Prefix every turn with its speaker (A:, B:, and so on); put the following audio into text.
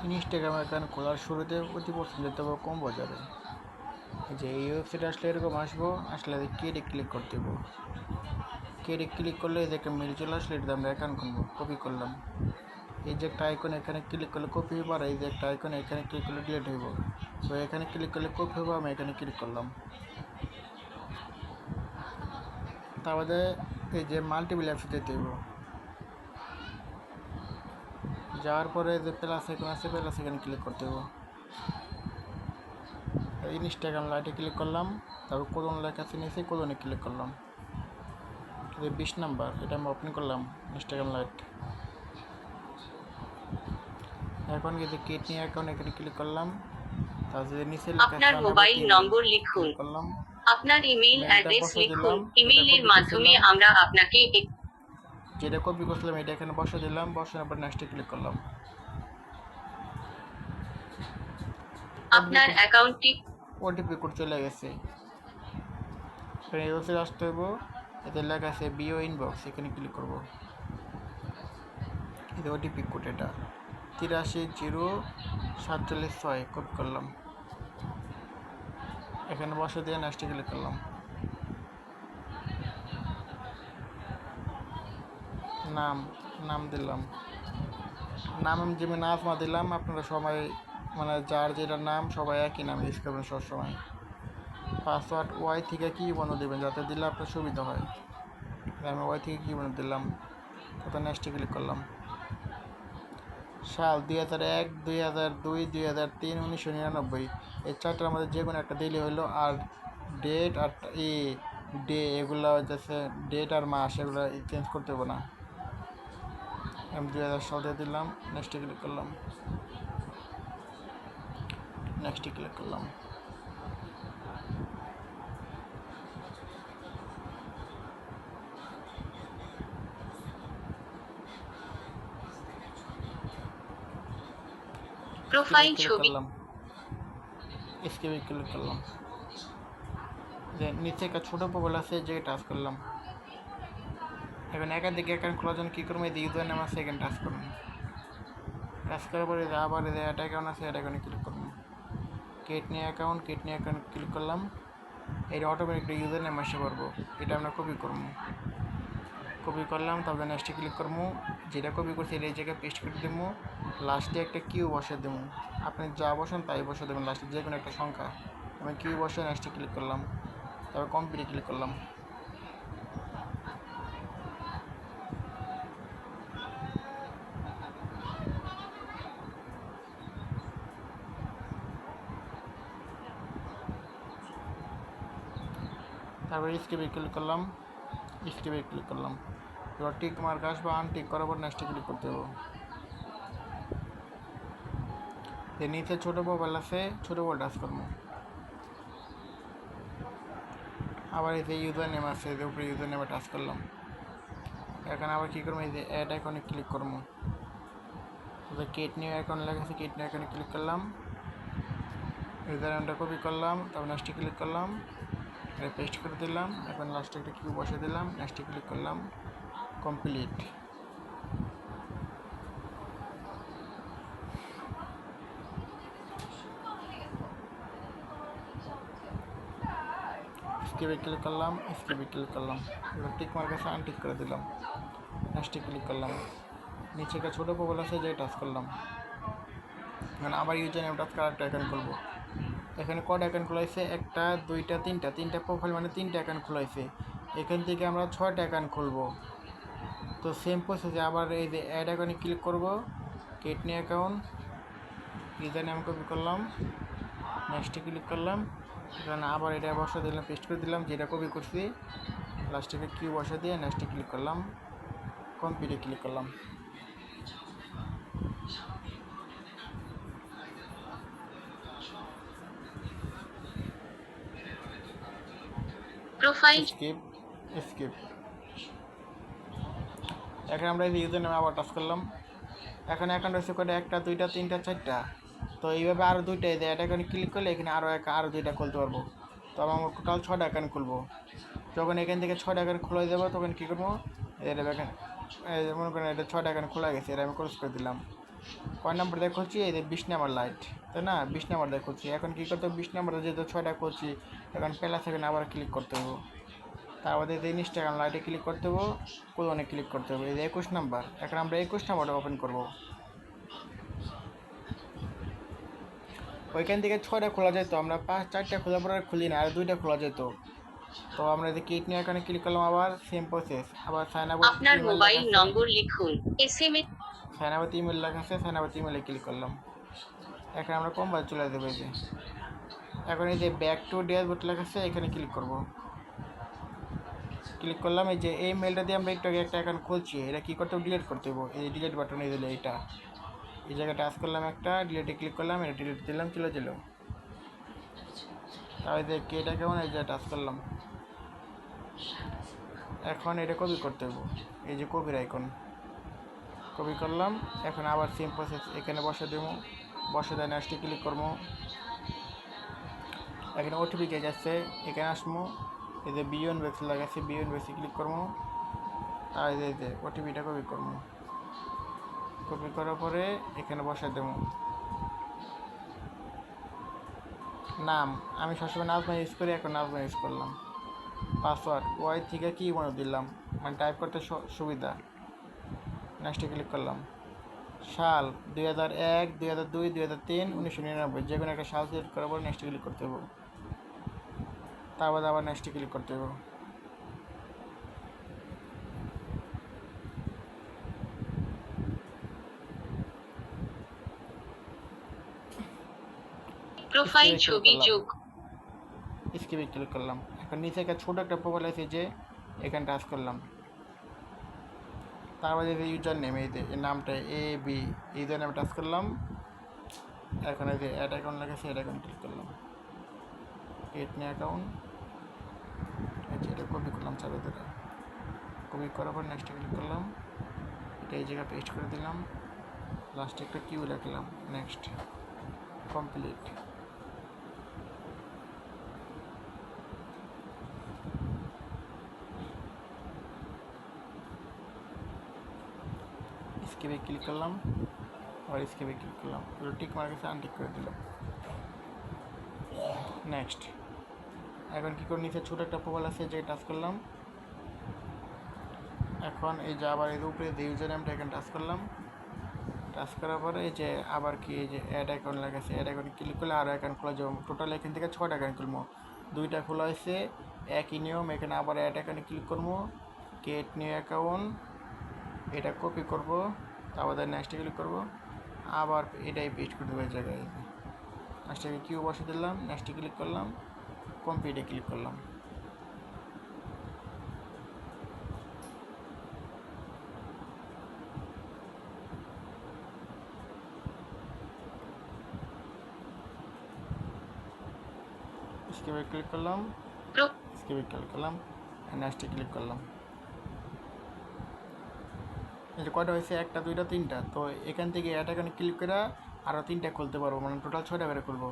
A: Instagram account খোলার শুরুতে 20% যেতে হবে কম বাজারে। যে এই ওয়েবসাইটে আসলে এরকম আসবো, আসলে কেডে ক্লিক করতে হবে। কেডে ক্লিক করলে এই যে একটা মেল চলে আসলে এটা আমরা অ্যাকাউন্ট খুলবো। কপি করলাম, এই যে একটা আইকন এখানে ক্লিক করলে কপি হইব, আর এই যে একটা আইকন এখানে ক্লিক করলে ডিলিট হইব। তো এখানে ক্লিক করলে কপি হইব, আমি এখানে ক্লিক করলাম। তারপরে এই যে মাল্টিপল অ্যাপসে যেতে হইব। যাওয়ার পরে যে প্লাস আইকন আছে প্লাস এখানে ক্লিক করতে হইব। ইনস্টাগ্রাম লাইটে ক্লিক করলাম, তারপর কোলন লেখা আছে নিচে কোলনে ক্লিক করলাম। 20 নাম্বার এটা আমি ওপেন করলাম ইনস্টাগ্রাম লাইট। এখন এই যে কিট নিয়ে অ্যাকাউন্ট এখানে ক্লিক করলাম, তারপরে নিচে লেখা আছে
B: আপনার মোবাইল নম্বর লিখুন,
A: ক্লিক করলাম,
B: আপনার ইমেল
A: মেলটা
B: অ্যাড্রেস
A: বসে
B: লিখুন।
A: দিলাম,
B: ইমেইলের মাধ্যমে আমরা আপনাকে
A: যেটা কপি করছিলাম এটা এখানে বসে দিলাম, বসানোর পর নেক্সটে ক্লিক করলাম।
B: আপনার অ্যাকাউন্টটি
A: ওটিপি কোড চলে গেছে। এখানে এই ওয়েবসাইটে আসতে হইব, এতে লেখা আছে বিও ইনবক্স, এখানে ক্লিক করব। এই ওটিপি কোড এটা 830746 কপি করলাম, এখানে বসে দিয়ে নেক্সটে ক্লিক করলাম। নাম দিলাম, নাম আমি যেমন নাজমা দিলাম, আপনারা সবাই মানে যার যেটা নাম সবাই একই নাম ইউজ করবেন সবসময়। পাসওয়ার্ড ওয়াই থেকে কি বন্ধ দেবেন যাতে দিলে আপনার সুবিধা হয়। আমি ওয়াই থেকে কি বন্ধ দিলাম, তারপর নেক্সটে ক্লিক করলাম। সাল 2001, 2002, 2003, 1999 এই চারটার মধ্যে যে কোনো একটা দিলে হলো। আর ডেট আর এগুলো হচ্ছে ডেট আর মাস, এগুলো চেঞ্জ করতে হবে না। আমি 2000 সাল দিয়ে দিলাম, নেক্সটে ক্লিক করলাম, নেক্সটে ক্লিক করলাম।
B: প্রোফাইল ছবি
A: স্কিপে ক্লিক করলাম। যে নিচে একটা ছোটো প্রোফাইল আছে যে টাচ করলাম। এখন একাধিক অ্যাকাউন্ট খোলার জন্য কী করবো, এই যে ইউজার নেম আছে এখানে টাচ করুন। টাচ করার পরে আবার এই যে অ্যাড অ্যাকাউন্ট আছে অ্যাড অ্যাকাউন্টে ক্লিক করুন। কেট নিয়ে অ্যাকাউন্ট ক্লিক করলাম। এটা অটোমেটিক ইউজার নেম আসে পারবো, এটা আমরা কপি করবো। কপি করলাম, তারপরে নেক্সটে ক্লিক করবো। যেটা কপি করছি এটা এই জায়গায় পেস্ট করে দেবো, লাস্টে একটা কিউ বসে দেবো। আপনি যা বসান তাই বসে দেবেন, লাস্টে যে কোনো একটা সংখ্যা। আমি কিউ বসে নেক্সটে ক্লিক করলাম, তারপর কমপ্লিটে ক্লিক করলাম। তারপরে স্কিপে ক্লিক করলাম, এবার টিক মার্ক আসবে, আনটিক করার পর নেক্সটে ক্লিক করতে হবে। এর নিচে ছোটো মোবাইল আছে, ছোটো মোবাইল টাচ করবো। আবার এই যে ইউজার নেম আছে, এর উপরে ইউজার নেমে টাচ করলাম। এখন আবার কী করবো, এই যে অ্যাড আইকনে ক্লিক করবো। কেট নিউ অ্যাকাউন্ট লেখা আছে, কেট নিউ অ্যাকাউন্টে ক্লিক করলাম, ইউজার নেমটা কপি করলাম, তারপর নেক্সটে ক্লিক করলাম, এটা পেস্ট করে দিলাম। এখন লাস্টে একটা কিউ বসে দিলাম, নেক্সটে ক্লিক করলাম, কমপ্লিট। স্কিপে ক্লিক করলাম, এবার টিক মার্ক আছে আনটিক করে দিলাম, নেক্সটে ক্লিক করলাম। নিচে একটা ছোটো প্রোফাইল আছে যে টাচ করলাম। মানে আবার ইউজার নেম টাচ করে একটা অ্যাকাউন্ট খুলবো। এখানে কটা অ্যাকাউন্ট খোলাইছে, একটা দুইটা তিনটা প্রোফাইল মানে 3টা অ্যাকাউন্ট খোলাইছে। এখান থেকে আমরা 6টা অ্যাকাউন্ট খুলবো। তো সেম প্রসেসে আবার এই যে অ্যাড অ্যাকাউন্টে ক্লিক করবো, create new account, user name copy করলাম, নেক্সটে ক্লিক করলাম। এখানে আবার এটা বসা দিলাম, পেস্ট করে দিলাম যেটা কপি করছি, লাস্টে কিউ বসা দিয়ে নেক্সটে ক্লিক করলাম, কমপ্লিটে ক্লিক করলাম।
B: Profile
A: skip. এখন আমরা এই যে ইউজার নামে আবার টাচ করলাম। এখন অ্যাকাউন্ট হচ্ছে করে 1টা 2টা 3টা 4টা। তো এইভাবে আরও 2টা এই যে অ্যাড অ্যাকাউন্টে ক্লিক করলে এখানে আরও 2টা খুলতে পারবো। তো আমরা টোটাল 6টা অ্যাকাউন্ট খুলবো। যখন এখান থেকে 6টা অ্যাকাউন্ট খোলা যাবে তখন কী করবো, এটা মনে করেন এটা 6টা অ্যাকাউন্ট খোলা গেছে, এটা আমি ক্লোজ করে দিলাম। কয় নাম্বার দিয়ে খুলছি, এই যে 20 নাম্বার লাইট, তাই না? 20 নাম্বার দিয়ে খুলছি। এখন কী করতে হবে, 20 নাম্বারে যেহেতু 6টা খুলছি, এখন প্লাস এখানে আবার ক্লিক করতে হবে। তারপরে এই ইনস্টাগ্রাম লাইটে ক্লিক করতে হবে, কোলনে ক্লিক করতে হবে, এই যে 21 নাম্বার। এখন আমরা 21 নাম্বারটা ওপেন করব। ওইখান থেকে 6টা খোলা যেত, আমরা 4টা খোলার পরে খুলি না, আর 2টা খোলা যেত। তো আমরা যে কিট নিয়ে এখানে ক্লিক করলাম, আবার সেম প্রসেস, আবার সাইন আপ
B: আপনার
A: ইমেল লেখা
B: মোবাইল
A: আছে,
B: নম্বর লিখুন। এসএমএস
A: সাইন আপ ইমেল লেখা আছে, সাইন আপ ইমেলে ক্লিক করলাম। এখন আমরা কমবার চলে দেবো। এই যে এখন এই যে ব্যাক টু ড্যাশবোর্ড লেখা আছে, এখানে ক্লিক করব। ক্লিক করলাম। এই যে এই মেলটা দিয়ে আমরা একটু আগে একটা অ্যাকাউন্ট খুলছি, এটা কী করতে হবে, ডিলিট করতে হবে। এই ডিলিট বাটনে দিলে এইটা, এই জায়গায় টাচ করলাম, একটা ডিলিটে ক্লিক করলাম, এটা ডিলিট দিলাম, চলে দিল। তাহলে যে এটা কেমন, এই যে টাচ করলাম। এখন এটা কপি করতে হবে, এই যে কপির আইকন, কপি করলাম। এখন আবার সেম প্রসেস, এখানে বসে দেবো, বসে দেয় নেক্সটে ক্লিক করবো। এখানে ওটিপি কে যাচ্ছে, এখানে আসবো, এই যে বিয়ন বেক্স লাগাচ্ছে, বিয়ন বেক্সে ক্লিক করবো। আর এই যে ওটিপিটা কপি করবো, কপি করার পরে এখানে বসাই দেবো। নাম আমি সবসময় নাজমা ইউজ করি, এখন নাজমা ইউজ করলাম। পাসওয়ার্ড ওয়াই থেকে কি মনে দিলাম, মানে টাইপ করতে সুবিধা। নেক্সটে ক্লিক করলাম। সাল 2001, 2002, 2003, 1999, যে কোনো একটা সাল সিলেক্ট করার পর নেক্সটে ক্লিক করতে হবে। তারপর আবার নেক্সটে ক্লিক করতে হবে।
B: প্রোফাইল ছবি যোগ।
A: স্কিপে ক্লিক করলাম। এখন নিচে একটা ছোটো একটা প্রোফাইল আছে, যে এখানে টাচ করলাম। তারপরে যে ইউজার নেম, এই যে এই নামটা AB, ইউজার নেমে টাচ করলাম। এখন এই যে অ্যাড অ্যাকাউন্ট লেগেছে, অ্যাড অ্যাকাউন্ট ক্লিক করলাম। ক্রিয়েট নিউ অ্যাকাউন্ট, এই যে এটা কপি করলাম, চালু ধরে কপি করার পর নেক্সটে ক্লিক করলাম। এটা এই জায়গায় পেস্ট করে দিলাম, লাস্টে একটা কিউ লিখলাম, নেক্সট কমপ্লিট। স্কেপে ক্লিক করলাম, আবার স্কেপে ক্লিক করলাম, এগুলো টিক মার্ক আছে, আনটিক করে দিলাম, নেক্সট। এখন কী করে, নিচে ছোটো একটা প্রোফাইল আছে, যে টাচ করলাম। এখন এই যে আবার এর উপরে যে ইউজার নেমটা, এখানে টাচ করলাম। টাচ করার পরে এই যে আবার কি, এই যে অ্যাড অ্যাকাউন্ট লেগেছে, অ্যাড অ্যাকাউন্ট ক্লিক করলে আরও অ্যাকাউন্ট খোলা যাবে। টোটাল এখান থেকে 6টা অ্যাকাউন্ট খুলবো, 2টা খোলা হয়েছে, একই নিয়ম। এখানে আবার অ্যাড অ্যাকাউন্টে ক্লিক করবো, ক্রিয়েট নিউ অ্যাকাউন্ট, এটা কপি করবো, তারপর নেক্সটে ক্লিক করবো, আবার এটাই পেস্ট করে দেবো এই জায়গায়। নেক্সটে কিউ বসে দিলাম, নেক্সটে ক্লিক করলাম, কমপ্লিটে ক্লিক করলাম। স্কিপে ক্লিক করলাম, স্কিপে ক্লিক করলাম, নেক্সটে ক্লিক করলাম। এই যে কয়টা হয়েছে, 1টা 2টা 3টা। তো এখান থেকে অ্যাড অ্যাকাউন্টে ক্লিক করে আরও 3টা খুলতে পারবো, মানে টোটাল 6টা করে খুলবো।